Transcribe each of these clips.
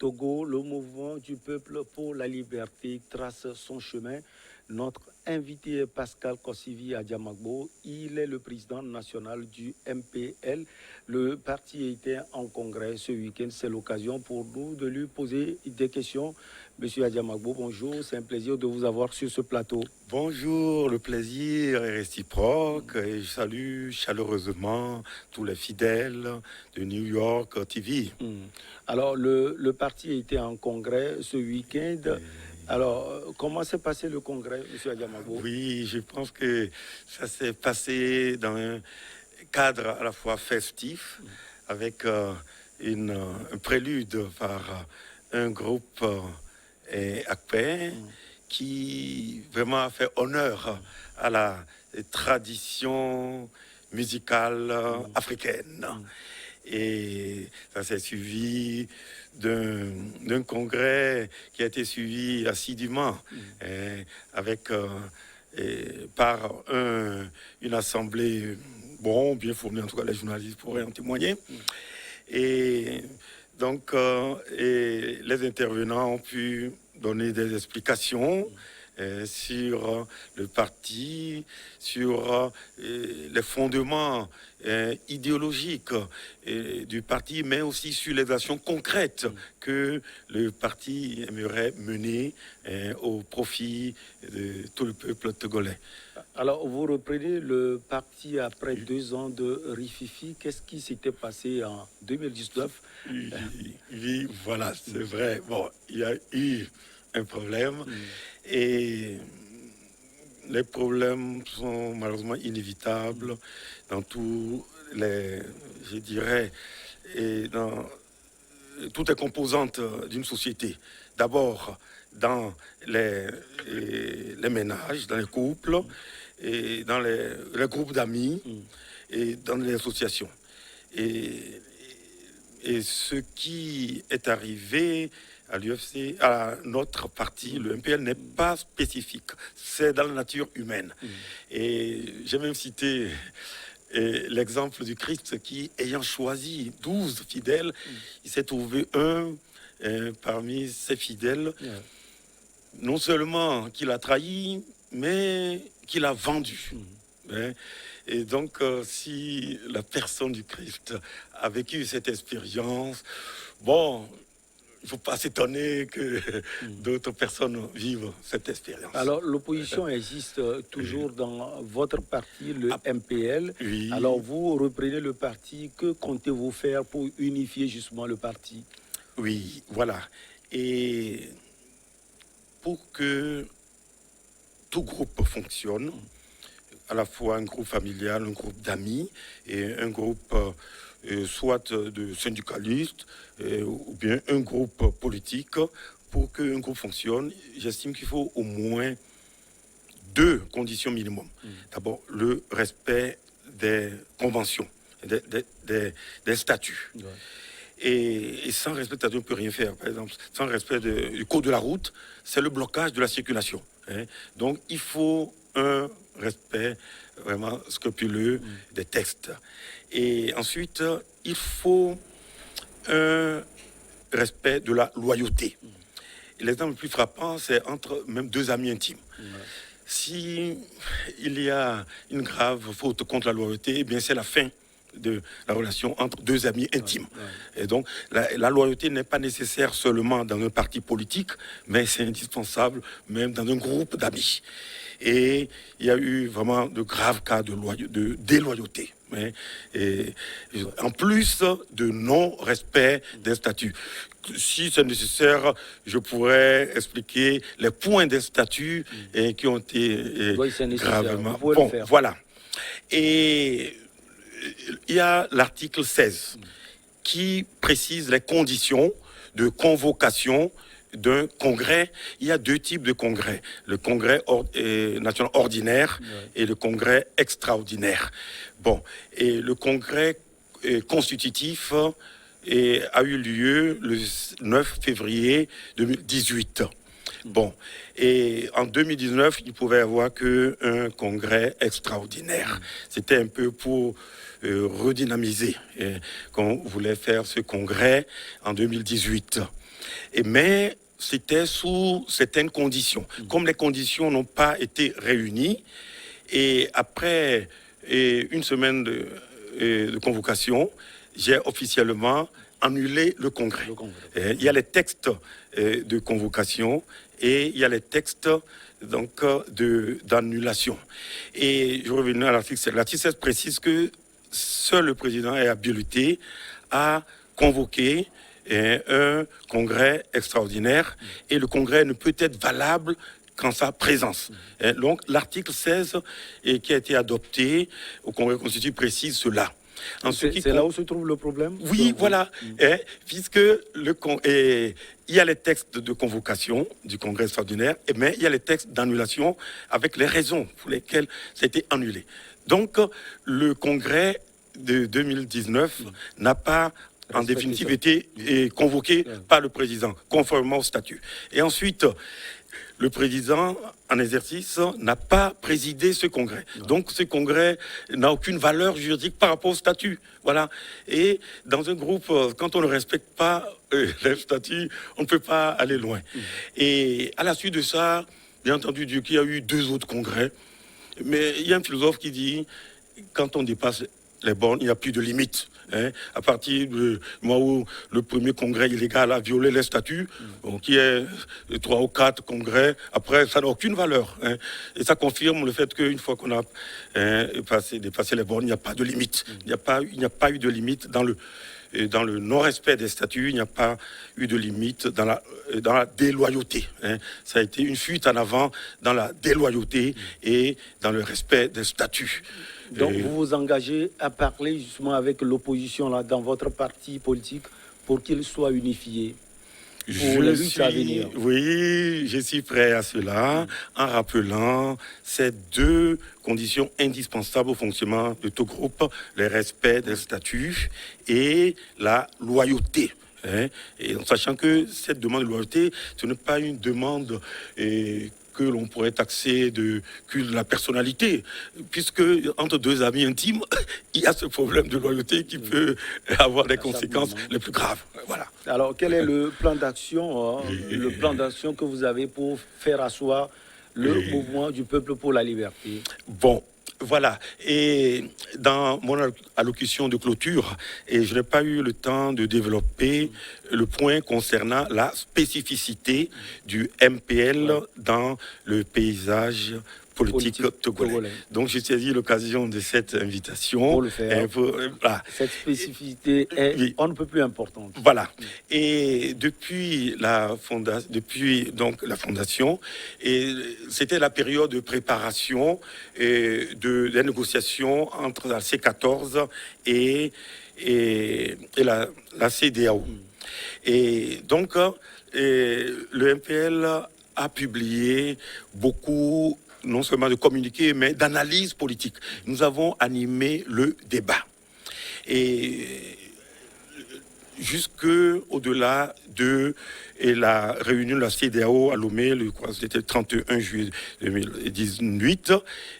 Togo, le mouvement du peuple pour la liberté trace son chemin. Notre invité est Pascal Kossivi Adiamagbo. Il est le président national du MPL. Le parti était en congrès ce week-end. C'est l'occasion pour nous de lui poser des questions. Monsieur Adiamagbo, bonjour. C'est un plaisir de vous avoir sur ce plateau. Bonjour, le plaisir est réciproque et je salue chaleureusement tous les fidèles de New York TV. Alors, le parti était en congrès ce week-end. Alors, comment s'est passé le congrès, M. Adiamagbo? Oui, je pense que ça s'est passé dans un cadre à la fois festif, avec un prélude par un groupe ACPE qui vraiment a fait honneur à la tradition musicale africaine. Et ça s'est suivi d'un congrès qui a été suivi assidûment avec par une assemblée bien fournie, en tout cas les journalistes pourraient en témoigner. Et donc les intervenants ont pu donner des explications sur le parti, sur les fondements idéologiques du parti, mais aussi sur les actions concrètes que le parti aimerait mener au profit de tout le peuple togolais. Alors, vous reprenez le parti après 2 ans de rififi. Qu'est-ce qui s'était passé en 2019? Oui, voilà, c'est vrai. Bon, il y a eu un problème et les problèmes sont malheureusement inévitables dans tous les, je dirais, et dans toutes les composantes d'une société. D'abord dans les ménages, dans les couples, et dans les groupes d'amis et dans les associations. Et ce qui est arrivé à l'UFC, à notre parti, le MPL, n'est pas spécifique. C'est dans la nature humaine. Et j'ai même cité l'exemple du Christ qui, ayant choisi 12 fidèles, il s'est trouvé un parmi ces fidèles, non seulement qu'il a trahi, mais qu'il a vendu. Et donc, si la personne du Christ a vécu cette expérience, il ne faut pas s'étonner que d'autres personnes vivent cette expérience. Alors, l'opposition existe toujours dans votre parti, le MPL. Oui. Alors, vous reprenez le parti. Que comptez-vous faire pour unifier justement le parti? Oui, voilà. Et pour que tout groupe fonctionne, à la fois un groupe familial, un groupe d'amis et un groupe soit de syndicalistes ou bien un groupe politique, pour qu'un groupe fonctionne, j'estime qu'il faut au moins 2 conditions minimum. D'abord, le respect des conventions, des statuts. Et sans respect, on ne peut rien faire. Par exemple, sans respect du code de la route, c'est le blocage de la circulation. Donc, il faut un respect vraiment scrupuleux des textes. Et ensuite, il faut un respect de la loyauté. Et l'exemple le plus frappant, c'est entre même 2 amis intimes. Si il y a une grave faute contre la loyauté, eh bien c'est la fin de la relation entre 2 amis intimes. Et donc, la loyauté n'est pas nécessaire seulement dans un parti politique, mais c'est indispensable même dans un groupe d'amis. Et il y a eu vraiment de graves cas de déloyauté. Et en plus de non-respect des statuts. Si c'est nécessaire, je pourrais expliquer les points des statuts qui ont été gravement... Bon, voilà. Et il y a l'article 16 qui précise les conditions de convocation d'un congrès. Il y a 2 types de congrès, le congrès national ordinaire et le congrès extraordinaire. Et le congrès constitutif a eu lieu le 9 février 2018. Bon, et en 2019, il ne pouvait y avoir qu'un congrès extraordinaire. C'était un peu pour redynamiser qu'on voulait faire ce congrès en 2018. Mais c'était sous certaines conditions. Comme les conditions n'ont pas été réunies, et après une semaine de convocation, j'ai officiellement annulé le congrès. Il y a les textes de convocation et il y a les textes donc d'annulation. Et je reviens à l'article 7. L'article 7 précise que seul le président est habilité à convoquer un congrès extraordinaire et le congrès ne peut être valable qu'en sa présence. Donc l'article 16 qui a été adopté au congrès constitutif précise cela. C'est là où se trouve le problème? Oui, voilà. Puisque il y a les textes de convocation du congrès extraordinaire, mais il y a les textes d'annulation avec les raisons pour lesquelles ça a été annulé. Donc, le congrès de 2019 n'a pas, en définitive, été convoqué par le président, conformément au statut. Et ensuite, le président en exercice n'a pas présidé ce congrès. Donc ce congrès n'a aucune valeur juridique par rapport au statut. Voilà. Et dans un groupe, quand on ne respecte pas les statuts, on ne peut pas aller loin. Et à la suite de ça, j'ai entendu dire qu'il y a eu 2 autres congrès. Mais il y a un philosophe qui dit, quand on dépasse les bornes, il n'y a plus de limite. À partir du moment où le premier congrès illégal a violé les statuts, qui est 3 ou 4 congrès, après ça n'a aucune valeur. Et ça confirme le fait qu'une fois qu'on a dépassé les bornes, il n'y a pas de limite. Il n'y a pas eu de limite dans le non-respect des statuts, il n'y a pas eu de limite dans la déloyauté. Ça a été une fuite en avant dans la déloyauté et dans le respect des statuts. Donc vous vous engagez à parler justement avec l'opposition là dans votre parti politique pour qu'il soit unifié pour les luttes à venir. Oui, je suis prêt à cela en rappelant ces 2 conditions indispensables au fonctionnement de tout groupe, le respect des statuts et la loyauté. Et en sachant que cette demande de loyauté, ce n'est pas une demande que l'on pourrait taxer de culte de la personnalité, puisque entre 2 amis intimes, il y a ce problème de loyauté qui peut avoir des conséquences les plus graves. Voilà. Alors, quel est le plan d'action, que vous avez pour faire asseoir le mouvement du peuple pour la liberté? Bon. Voilà, et dans mon allocution de clôture, je n'ai pas eu le temps de développer le point concernant la spécificité du MPL dans le paysage politique togolais. Donc j'ai saisi l'occasion de cette invitation. Pour le faire. Voilà. Cette spécificité est on ne peut plus importante. Voilà. Et depuis la fondation, c'était la période de préparation et des négociations entre la C14 et la CEDEAO. Et donc, le MPL a publié beaucoup, non seulement de communiqués, mais d'analyses politiques. Nous avons animé le débat. Et jusque au-delà de la réunion de la CEDEAO à Lomé, c'était le 31 juillet 2018,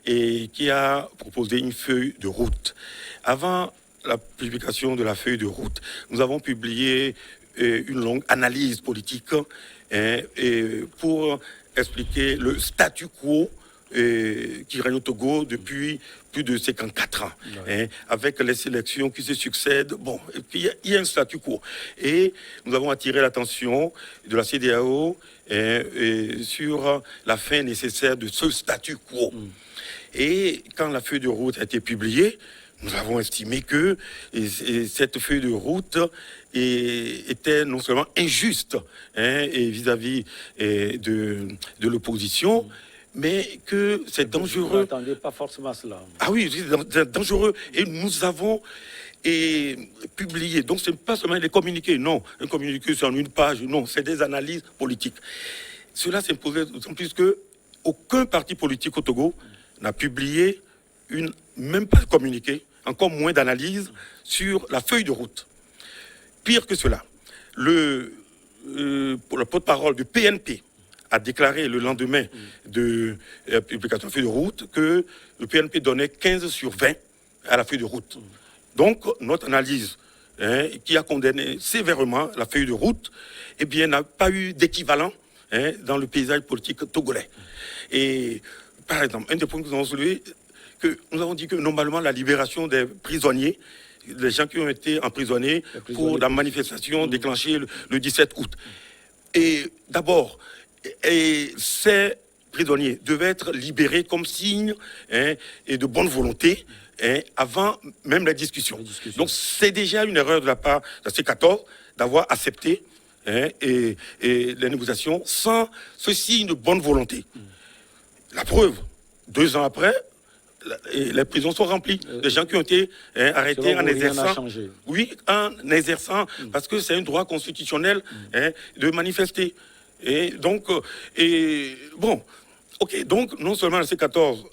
et qui a proposé une feuille de route. Avant la publication de la feuille de route, nous avons publié une longue analyse politique pour expliquer le statu quo qui règne au Togo depuis plus de 54 ans, avec les sélections qui se succèdent. Bon, et puis il y a un statu quo. Et nous avons attiré l'attention de la CEDEAO sur la fin nécessaire de ce statu quo. Et quand la feuille de route a été publiée, nous avons estimé que cette feuille de route était non seulement injuste et vis-à-vis de l'opposition, mais que c'est dangereux. Vous n'attendez pas forcément cela. Ah oui, c'est dangereux. Et nous avons publié. Donc, ce n'est pas seulement des communiqués. Non, un communiqué c'est en une page. Non, c'est des analyses politiques. Cela s'imposait d'autant plus que aucun parti politique au Togo n'a publié même pas de communiqué, encore moins d'analyse sur la feuille de route. Pire que cela, le porte-parole du PNP a déclaré le lendemain de la publication de la feuille de route que le PNP donnait 15 sur 20 à la feuille de route. Donc, notre analyse, qui a condamné sévèrement la feuille de route, eh bien, n'a pas eu d'équivalent dans le paysage politique togolais. Et, par exemple, un des points que nous avons soulevé, que nous avons dit que normalement la libération des prisonniers, les gens qui ont été emprisonnés pour la manifestation déclenchée le 17 août. Et d'abord, ces prisonniers devaient être libérés comme signe et de bonne volonté avant même la discussion. Donc c'est déjà une erreur de la part de la C14 d'avoir accepté et les négociations sans ce signe de bonne volonté. La preuve, 2 ans après, les prisons sont remplies. Les gens qui ont été arrêtés en exerçant. Oui, en exerçant, parce que c'est un droit constitutionnel de manifester. Et donc, bon, ok, donc non seulement la C14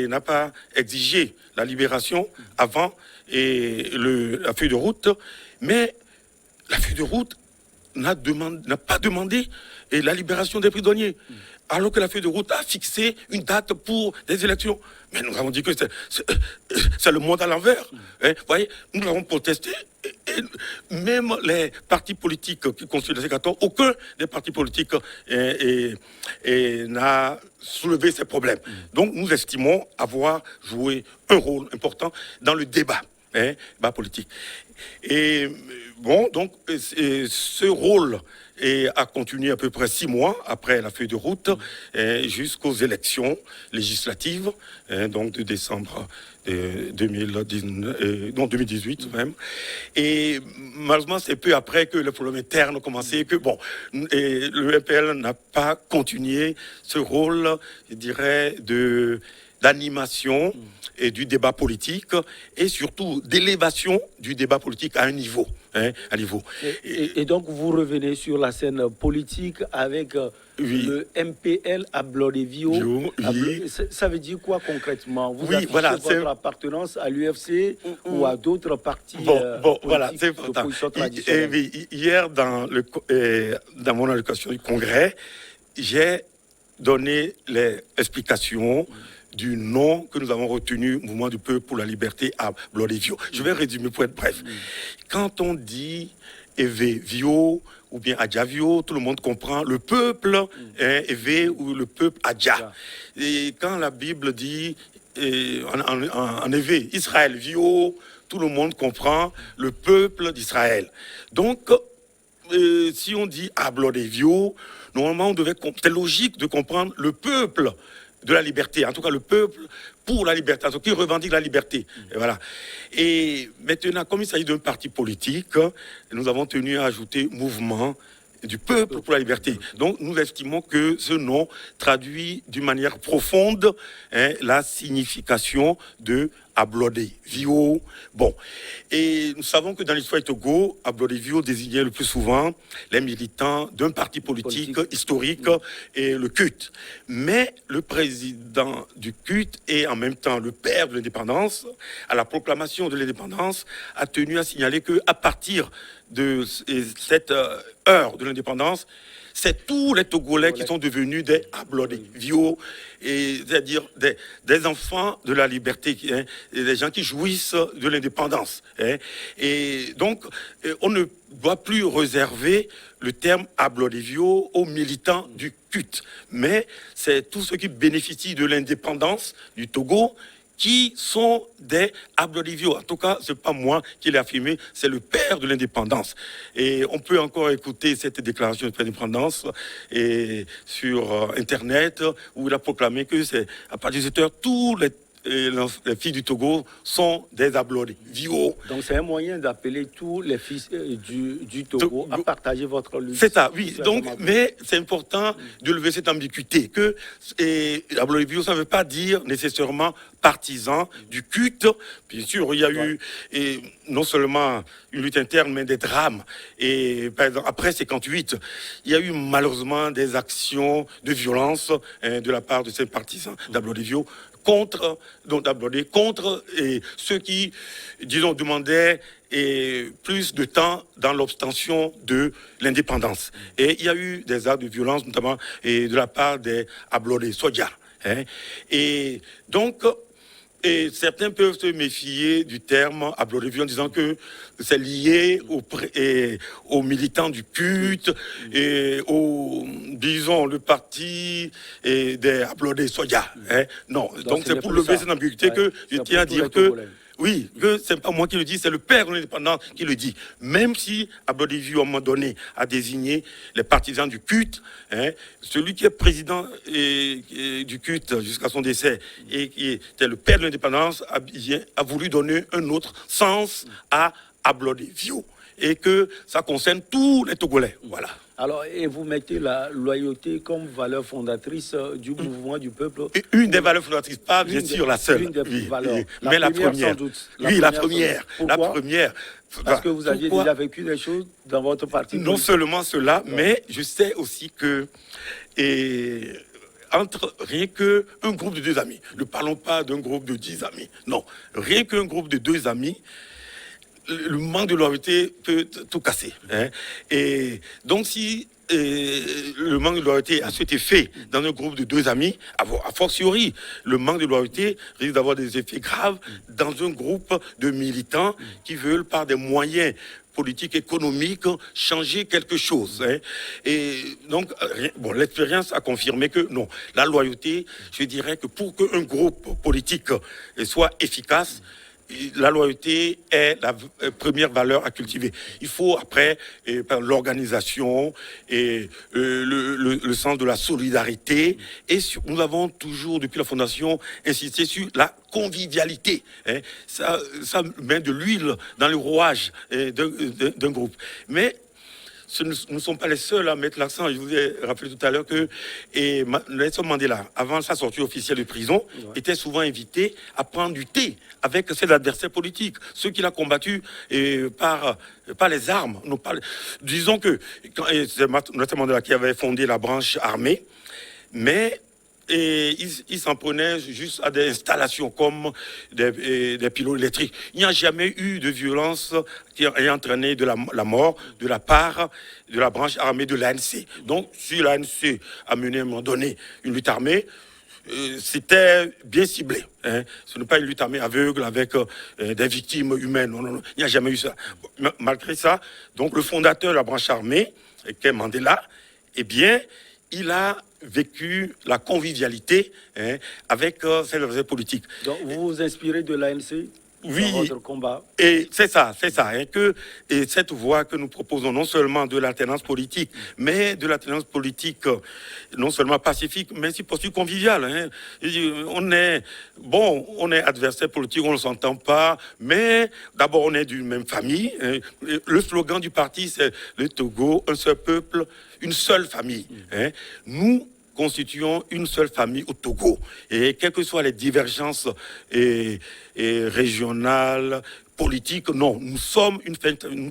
n'a pas exigé la libération avant la feuille de route, mais la feuille de route n'a pas demandé la libération des prisonniers, alors que la feuille de route a fixé une date pour des élections. Mais nous avons dit que c'est le monde à l'envers. Vous voyez, nous avons protesté. Et même les partis politiques qui constituent la C14, aucun des partis politiques n'a soulevé ces problèmes. Donc nous estimons avoir joué un rôle important dans le débat politique. Et bon, donc ce rôle a continué à peu près 6 mois après la feuille de route jusqu'aux élections législatives, donc de décembre 2018 même. Et malheureusement, c'est peu après que le problème interne a commencé, que bon, le MPL n'a pas continué ce rôle, je dirais, d'animation et du débat politique, et surtout d'élévation du débat politique à un niveau. Et donc, vous revenez sur la scène politique avec le MPL à Blodevio. Ça veut dire quoi concrètement? Vous affichez votre appartenance à l'UFC ou à d'autres partis voilà, c'est important. Hier, dans mon allocution du Congrès, j'ai donné les explications du nom que nous avons retenu, Mouvement du Peuple pour la Liberté à Blodevio. Je vais résumer pour être bref. Quand on dit Evevio ou bien Adjavio, tout le monde comprend le peuple Eve ou le peuple Adja. Et quand la Bible dit en Eve, Israël Vio, tout le monde comprend le peuple d'Israël. Donc, si on dit à Blodevio, normalement, c'est logique de comprendre le peuple de la liberté, en tout cas le peuple pour la liberté, en tout cas qui revendique la liberté. Et voilà. Et maintenant, comme il s'agit d'un parti politique, nous avons tenu à ajouter mouvement du peuple pour la liberté. Donc nous estimons que ce nom traduit d'une manière profonde la signification de Ablodevio. Bon, et nous savons que dans l'histoire du Togo, Ablodevio désignait le plus souvent les militants d'un parti politique historique et le CUT. Mais le président du CUT et en même temps le père de l'indépendance, à la proclamation de l'indépendance, a tenu à signaler qu'à partir de cette heure de l'indépendance, c'est tous les Togolais qui sont devenus des Ablodevio, c'est-à-dire des enfants de la liberté, des gens qui jouissent de l'indépendance. Et donc, on ne doit plus réserver le terme Ablodevio aux militants du CUT, mais c'est tous ceux qui bénéficient de l'indépendance du Togo qui sont des Ablodevio. En tout cas, ce n'est pas moi qui l'ai affirmé, c'est le père de l'indépendance. Et on peut encore écouter cette déclaration d'indépendance sur Internet, où il a proclamé que c'est à partir de cette heure, tous les filles du Togo sont des Ablodevio. Donc c'est un moyen d'appeler tous les fils du Togo à partager votre lutte. C'est ça, oui. Donc, mais c'est important de lever cette ambiguïté que Ablodevio, ça ne veut pas dire nécessairement partisan du culte. Bien sûr, il y a eu non seulement une lutte interne, mais des drames. Et par exemple, après 58, il y a eu malheureusement des actions de violence de la part de ces partisans d'Ablodevio contre, ceux qui, disons, demandaient plus de temps dans l'obtention de l'indépendance. Et il y a eu des actes de violence, notamment de la part des Ablodé Sodia. Hein. Et donc, certains peuvent se méfier du terme Ablodé en disant que c'est lié aux militants du culte et disons, le parti des Ablodé Sodia. Hein. Non, donc c'est pour lever cette ambiguïté que je tiens à dire que oui, que c'est pas moi qui le dis, c'est le père de l'indépendance qui le dit. Même si Ablodé Vieux, à un moment donné, a désigné les partisans du culte, hein, celui qui est président du culte jusqu'à son décès et qui était le père de l'indépendance a voulu donner un autre sens à Ablodé Vieux et que ça concerne tous les Togolais. Voilà. Alors, et vous mettez la loyauté comme valeur fondatrice du mouvement du peuple. Une des valeurs fondatrices, pas bien sûr la seule. Une des valeurs. Mais la première. Sans doute. La première. Pourquoi? La première. Parce que vous aviez déjà vécu des choses dans votre parti. Non seulement cela, mais je sais aussi que entre rien qu'un groupe de 2 amis, ne parlons pas d'un groupe de 10 amis, non, rien qu'un groupe de 2 amis, le manque de loyauté peut tout casser. Hein. Et donc, si le manque de loyauté a cet effet dans un groupe de 2 amis, a fortiori, le manque de loyauté risque d'avoir des effets graves dans un groupe de militants qui veulent, par des moyens politiques, économiques, changer quelque chose. Hein. Et donc, bon, l'expérience a confirmé que non, la loyauté, je dirais que pour qu'un groupe politique soit efficace, la loyauté est la première valeur à cultiver. Il faut après l'organisation et le sens de la solidarité. Et nous avons toujours, depuis la Fondation, insisté sur la convivialité. Hein. Ça met de l'huile dans le rouage d'un groupe. Mais nous ne sommes pas les seuls à mettre l'accent. Je vous ai rappelé tout à l'heure que Nelson Mandela, avant sa sortie officielle de prison, était souvent invité à prendre du thé avec ses adversaires politiques, ceux qu'il a combattus par les armes. Disons que c'est Nelson Mandela qui avait fondé la branche armée, mais il s'en prenait juste à des installations comme des pilotes électriques. Il n'y a jamais eu de violence qui ait entraîné de la mort de la part de la branche armée de l'ANC. Donc, si l'ANC a mené à un moment donné une lutte armée, c'était bien ciblé. Hein. Ce n'est pas une lutte armée aveugle avec des victimes humaines. Non, non, non. Il n'y a jamais eu ça. Malgré ça, donc le fondateur de la branche armée, qui est Mandela, eh bien, il a vécu la convivialité avec ses adversaires politiques. Donc, vous vous inspirez de l'ANC oui, dans votre combat. Et c'est ça, et cette voie que nous proposons, non seulement de l'alternance politique, mais de l'alternance politique non seulement pacifique, mais si possible conviviale. Hein. On est adversaire politique, on ne s'entend pas, mais d'abord on est d'une même famille. Hein. Le slogan du parti, c'est le Togo, un seul peuple, une seule famille. Hein. Nous constituons une seule famille au Togo. Et quelles que soient les divergences régionales, politiques, non, nous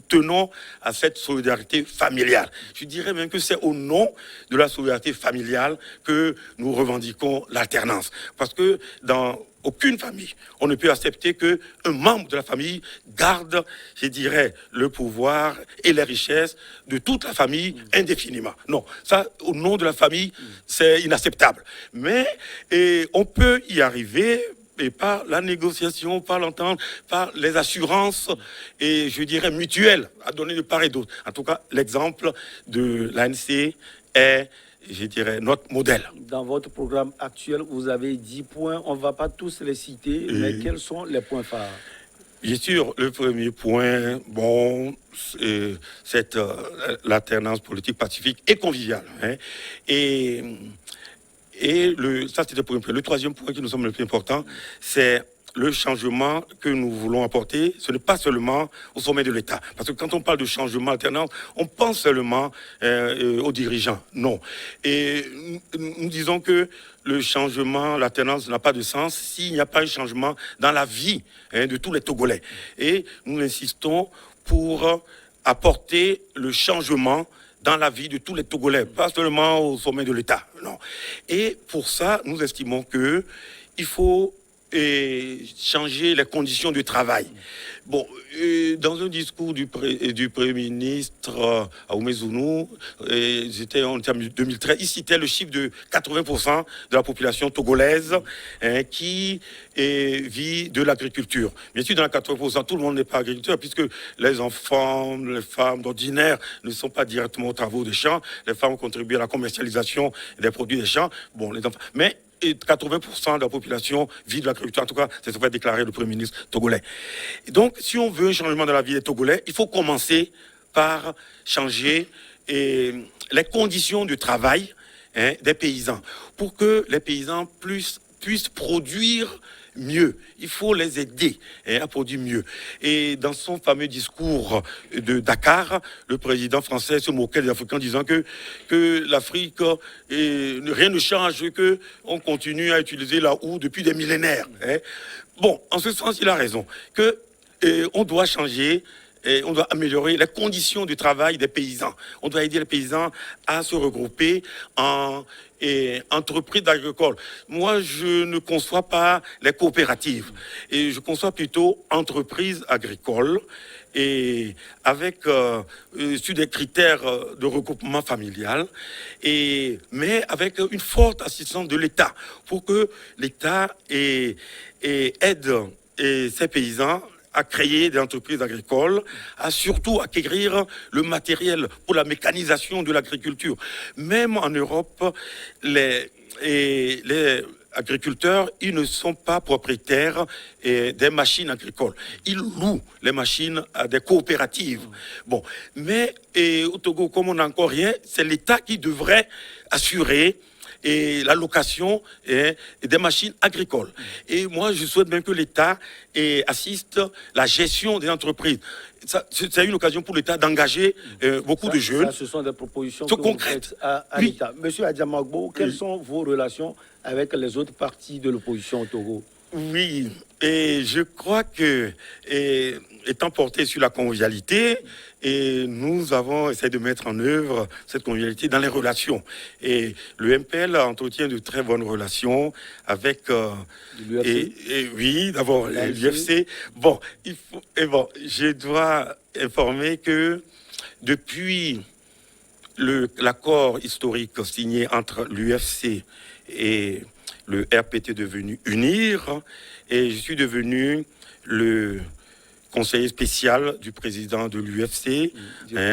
tenons à cette solidarité familiale. Je dirais même que c'est au nom de la solidarité familiale que nous revendiquons l'alternance. Parce que dans aucune famille, on ne peut accepter qu'un membre de la famille garde, je dirais, le pouvoir et les richesses de toute la famille indéfiniment. Non, ça, au nom de la famille, c'est inacceptable. Mais on peut y arriver et par la négociation, par l'entente, par les assurances, et je dirais mutuelles, à donner de part et d'autre. En tout cas, l'exemple de l'ANC est, je dirais, notre modèle. Dans votre programme actuel, vous avez 10 points. On ne va pas tous les citer, mais quels sont les points phares? Bien sûr, le premier point, c'est l'alternance politique pacifique et conviviale. Hein. Ça, c'était le premier point. Le troisième point qui nous semble le plus important, c'est le changement que nous voulons apporter. Ce n'est pas seulement au sommet de l'État. Parce que quand on parle de changement alternance, on pense seulement aux dirigeants. Non. Et nous disons que le changement, l'alternance n'a pas de sens s'il n'y a pas un changement dans la vie de tous les Togolais. Et nous insistons pour apporter le changement dans la vie de tous les Togolais, pas seulement au sommet de l'État, non. Et pour ça, nous estimons que il faut changer les conditions de travail. Bon, dans un discours du Premier ministre à Oumézounou, c'était en 2013, il citait le chiffre de 80% de la population togolaise qui vit de l'agriculture. Bien sûr, dans les 80%, tout le monde n'est pas agriculteur, puisque les enfants, les femmes d'ordinaire ne sont pas directement aux travaux des champs. Les femmes contribuent à la commercialisation des produits des champs. Bon, les enfants, mais 80% de la population vit de l'agriculture. En tout cas, c'est ce qu'a déclaré le Premier ministre togolais. Et donc, si on veut un changement dans la vie des Togolais, il faut commencer par changer les conditions de travail des paysans, pour que les paysans puissent produire mieux. Il faut les aider à produire mieux. Et dans son fameux discours de Dakar, le président français se moquait des Africains en disant que l'Afrique, rien ne change, qu'on continue à utiliser la houe depuis des millénaires. Bon, en ce sens, il a raison, qu'on doit changer. Et on doit améliorer les conditions de travail des paysans. On doit aider les paysans à se regrouper en entreprises agricoles. Moi, je ne conçois pas les coopératives. Et je conçois plutôt entreprises agricoles et avec sur des critères de regroupement familial, mais avec une forte assistance de l'État pour que l'État aide ces paysans à créer des entreprises agricoles, à surtout acquérir le matériel pour la mécanisation de l'agriculture. Même en Europe, les agriculteurs, ils ne sont pas propriétaires des machines agricoles. Ils louent les machines à des coopératives. Bon, mais au Togo, comme on n'a encore rien, c'est l'État qui devrait assurer la location des machines agricoles. Et moi, je souhaite même que l'État assiste la gestion des entreprises. C'est une occasion pour l'État d'engager beaucoup de jeunes. Ce sont des propositions concrètes à l'État. Monsieur Adiamagbo, quelles sont vos relations avec les autres partis de l'opposition au Togo? Oui, et je crois que, étant porté sur la convivialité, et nous avons essayé de mettre en œuvre cette convivialité dans les relations. Et le MPL entretient de très bonnes relations avec l'UFC. Oui, d'abord l'UFC. Bon, je dois informer que depuis l'accord historique signé entre l'UFC et le RPT devenu UNIR, et je suis devenu le conseiller spécial du président de l'UFC,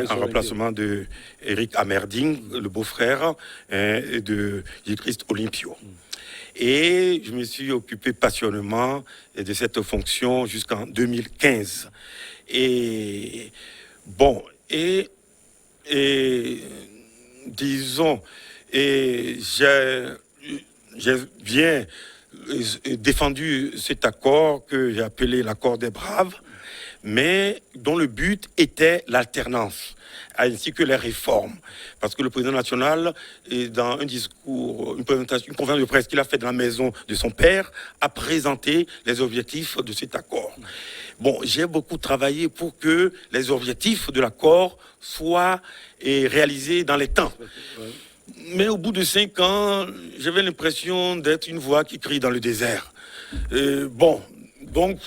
en remplacement de Eric Amerding, le beau-frère de J-Christ Olympio. Et je me suis occupé passionnément de cette fonction jusqu'en 2015. Et bon, disons, j'ai bien défendu cet accord que j'ai appelé l'accord des braves, mais dont le but était l'alternance, ainsi que les réformes. Parce que le président national, dans un discours, une conférence de presse qu'il a faite dans la maison de son père, a présenté les objectifs de cet accord. Bon, j'ai beaucoup travaillé pour que les objectifs de l'accord soient réalisés dans les temps. Mais au bout de 5 ans, j'avais l'impression d'être une voix qui crie dans le désert. Donc,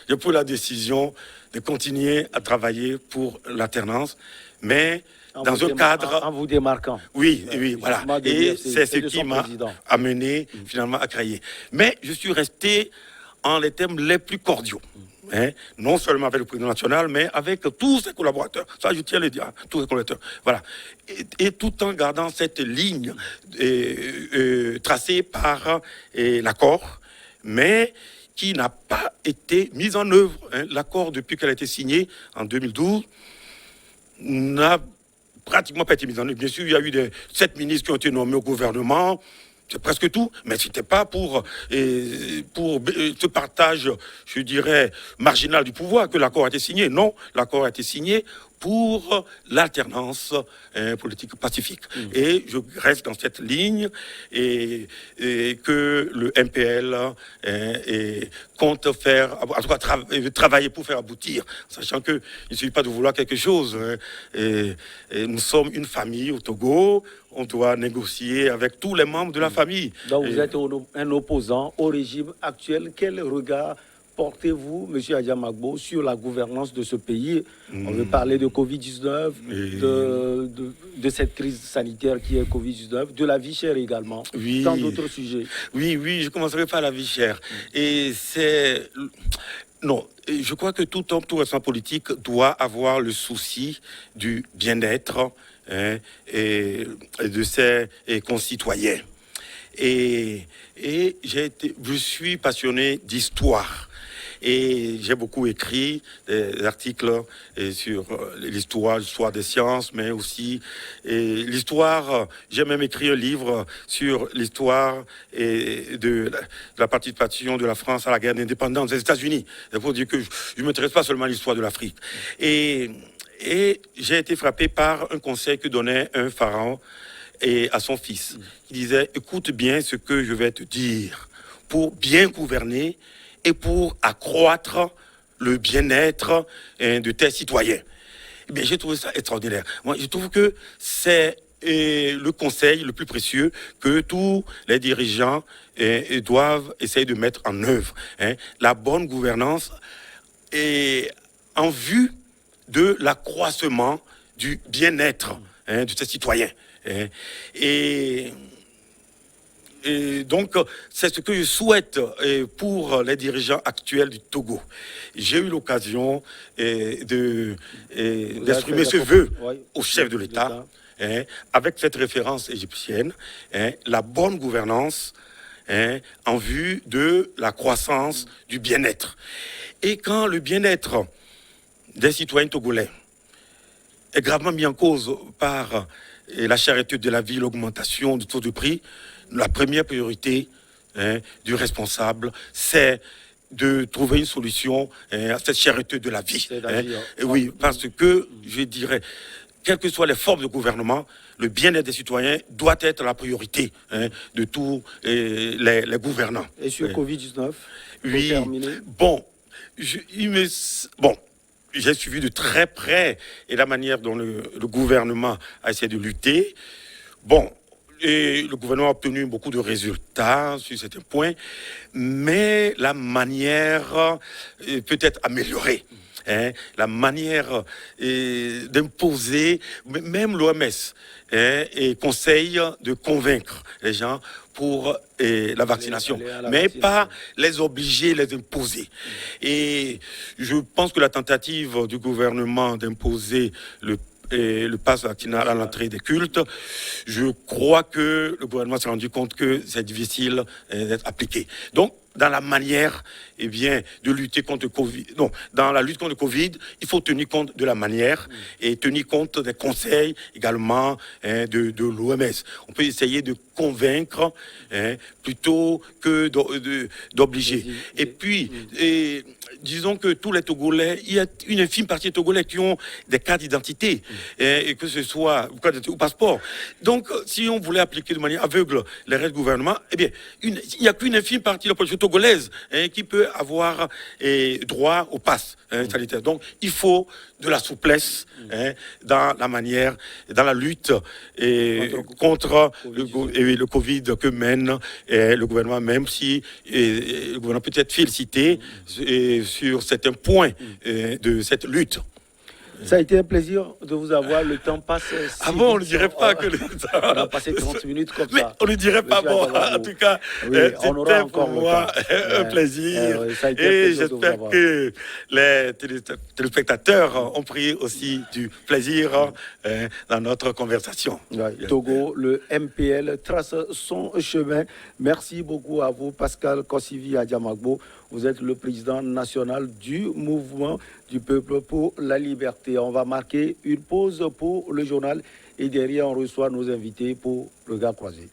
j'ai pris la décision de continuer à travailler pour l'alternance, mais dans un cadre... En vous démarquant. Oui, voilà. Et c'est ce qui m'a amené finalement à créer. Mais je suis resté en les thèmes les plus cordiaux. Non seulement avec le président national, mais avec tous ses collaborateurs. Ça, je tiens à le dire, tous ses collaborateurs. Voilà. Et tout en gardant cette ligne tracée par l'accord, mais qui n'a pas été mise en œuvre. L'accord, depuis qu'elle a été signée en 2012, n'a pratiquement pas été mise en œuvre. Bien sûr, il y a eu 7 ministres qui ont été nommés au gouvernement, c'est presque tout, mais ce n'était pas pour ce partage, je dirais, marginal du pouvoir que l'accord a été signé. Non, l'accord a été signé pour l'alternance politique pacifique. Et je reste dans cette ligne et que le MPL compte faire, en tout cas travailler pour faire aboutir, sachant qu'il ne suffit pas de vouloir quelque chose. Et nous sommes une famille au Togo, on doit négocier avec tous les membres de la famille. Donc vous êtes un opposant au régime actuel. Quel regard portez-vous, M. Adiamagbo, sur la gouvernance de ce pays? On veut parler de Covid-19, de cette crise sanitaire qui est Covid-19, de la vie chère également, tant d'autres sujets. Oui, je commencerai par la vie chère. Et c'est... Non, je crois que tout homme, tout responsable politique doit avoir le souci du bien-être et de ses concitoyens. Et je suis passionné d'histoire. Et j'ai beaucoup écrit des articles sur l'histoire des sciences, mais aussi l'histoire. J'ai même écrit un livre sur l'histoire de la participation de la France à la guerre d'indépendance des États-Unis. C'est pour dire que je ne m'intéresse pas seulement à l'histoire de l'Afrique. Et j'ai été frappé par un conseil que donnait un pharaon à son fils. Il disait, écoute bien ce que je vais te dire pour bien gouverner et pour accroître le bien-être de tes citoyens. Eh bien, j'ai trouvé ça extraordinaire. Moi, je trouve que c'est le conseil le plus précieux que tous les dirigeants doivent essayer de mettre en œuvre. La bonne gouvernance est en vue de l'accroissement du bien-être de ses citoyens. Et donc, c'est ce que je souhaite pour les dirigeants actuels du Togo. J'ai eu l'occasion d'exprimer ce vœu au chef de l'État, avec cette référence égyptienne, la bonne gouvernance en vue de la croissance du bien-être. Et quand le bien-être des citoyens togolais est gravement mis en cause par la cherté de la vie, l'augmentation du taux de prix, la première priorité du responsable, c'est de trouver une solution à cette cherté de la vie. Oui, parce que, je dirais, quelles que soient les formes de gouvernement, le bien-être des citoyens doit être la priorité de tous les gouvernants. Et sur Covid-19, oui, bon, j'ai suivi de très près et la manière dont le gouvernement a essayé de lutter. Bon, et le gouvernement a obtenu beaucoup de résultats sur certains points, mais la manière peut être améliorée. La manière d'imposer, même l'OMS conseille de convaincre les gens pour la vaccination, mais pas les obliger, les imposer. Et je pense que la tentative du gouvernement d'imposer le pass vaccinal à l'entrée des cultes, je crois que le gouvernement s'est rendu compte que c'est difficile d'être appliqué. Donc, dans la manière de lutter contre le Covid, dans la lutte contre le Covid, il faut tenir compte de la manière et tenir compte des conseils également de l'OMS. On peut essayer de convaincre plutôt que d'obliger. Et puis, disons que tous les Togolais, il y a une infime partie des Togolais qui ont des cartes d'identité, et que ce soit ou passeport. Donc, si on voulait appliquer de manière aveugle les règles du gouvernement, eh bien, il n'y a qu'une infime partie de la population togolaise qui peut avoir droit au pass sanitaire. Donc, il faut de la souplesse dans la manière, dans la lutte contre le Covid que mène le gouvernement, même si le gouvernement peut être félicité sur certains points de cette lutte. Ça a été un plaisir de vous avoir. Le temps passe si bon, on ne vite. dirait pas que le temps... On a passé 30 minutes comme ça. Mais on ne dirait pas, bon, en tout cas, c'était pour moi un plaisir. Et j'espère que les téléspectateurs ont pris aussi du plaisir dans notre conversation. Togo, le MPL trace son chemin. Merci beaucoup à vous, Pascal Kossivi Adiamagbo. Vous êtes le président national du mouvement du peuple pour la liberté. On va marquer une pause pour le journal et derrière on reçoit nos invités pour Regard Croisé.